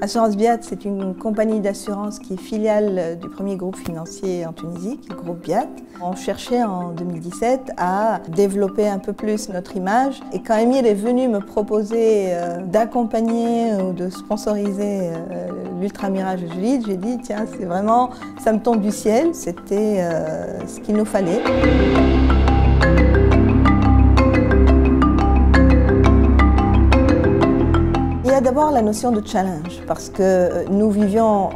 Assurance Biat, c'est une compagnie d'assurance qui est filiale du premier groupe financier en Tunisie, qui est le groupe Biat. On cherchait en 2017 à développer un peu plus notre image. Et quand Émile est venu me proposer d'accompagner ou de sponsoriser l'Ultra Mirage de Juliette, j'ai dit tiens, c'est vraiment, ça me tombe du ciel, c'était ce qu'il nous fallait. Il y a d'abord la notion de challenge, parce que nous vivions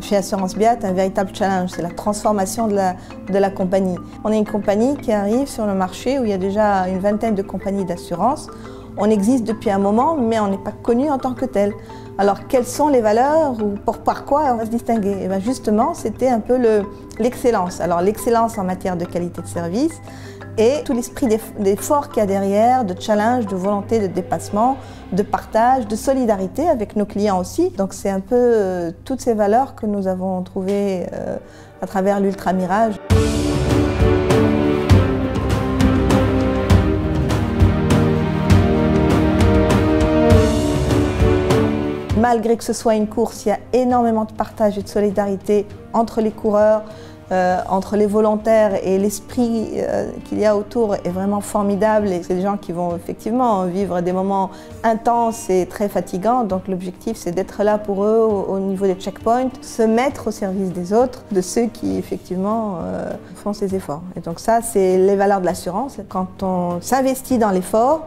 chez Assurance Biat un véritable challenge, c'est la transformation de la compagnie. On est une compagnie qui arrive sur le marché où il y a déjà une vingtaine de compagnies d'assurance. On existe depuis un moment, mais on n'est pas connu en tant que tel. Alors, quelles sont les valeurs ou par quoi on va se distinguer? Et bien justement, c'était un peu l'excellence. Alors, l'excellence en matière de qualité de service et tout l'esprit d'effort qu'il y a derrière, de challenge, de volonté de dépassement, de partage, de solidarité avec nos clients aussi. Donc, c'est un peu toutes ces valeurs que nous avons trouvées à travers l'Ultra Mirage. Malgré que ce soit une course, il y a énormément de partage et de solidarité entre les coureurs, entre les volontaires, et l'esprit qu'il y a autour est vraiment formidable. Et c'est des gens qui vont effectivement vivre des moments intenses et très fatigants. Donc l'objectif, c'est d'être là pour eux au niveau des checkpoints, se mettre au service des autres, de ceux qui effectivement font ces efforts. Et donc ça, c'est les valeurs de l'assurance. Quand on s'investit dans l'effort,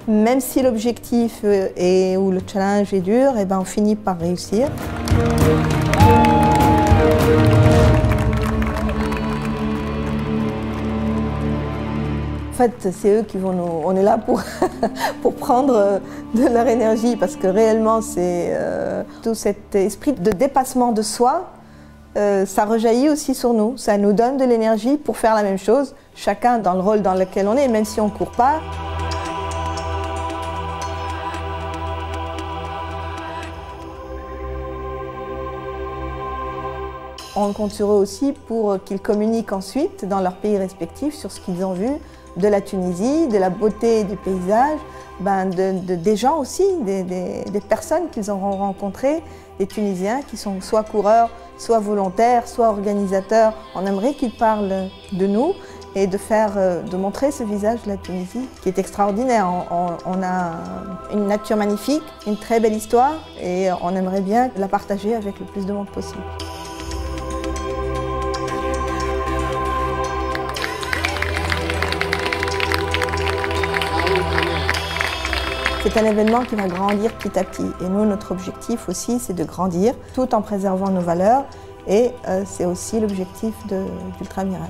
même si l'objectif ou le challenge est dur, et ben on finit par réussir. En fait, c'est eux qui vont nous... On est là pour prendre de leur énergie, parce que réellement, c'est tout cet esprit de dépassement de soi, ça rejaillit aussi sur nous. Ça nous donne de l'énergie pour faire la même chose, chacun dans le rôle dans lequel on est, même si on ne court pas. On compte sur eux aussi pour qu'ils communiquent ensuite dans leurs pays respectifs sur ce qu'ils ont vu de la Tunisie, de la beauté du paysage, des gens aussi, des personnes qu'ils auront rencontrées, des Tunisiens qui sont soit coureurs, soit volontaires, soit organisateurs. On aimerait qu'ils parlent de nous et de montrer ce visage de la Tunisie qui est extraordinaire. On a une nature magnifique, une très belle histoire, et on aimerait bien la partager avec le plus de monde possible. C'est un événement qui va grandir petit à petit. Et nous, notre objectif aussi, c'est de grandir tout en préservant nos valeurs. Et c'est aussi l'objectif d'Ultra Mirage.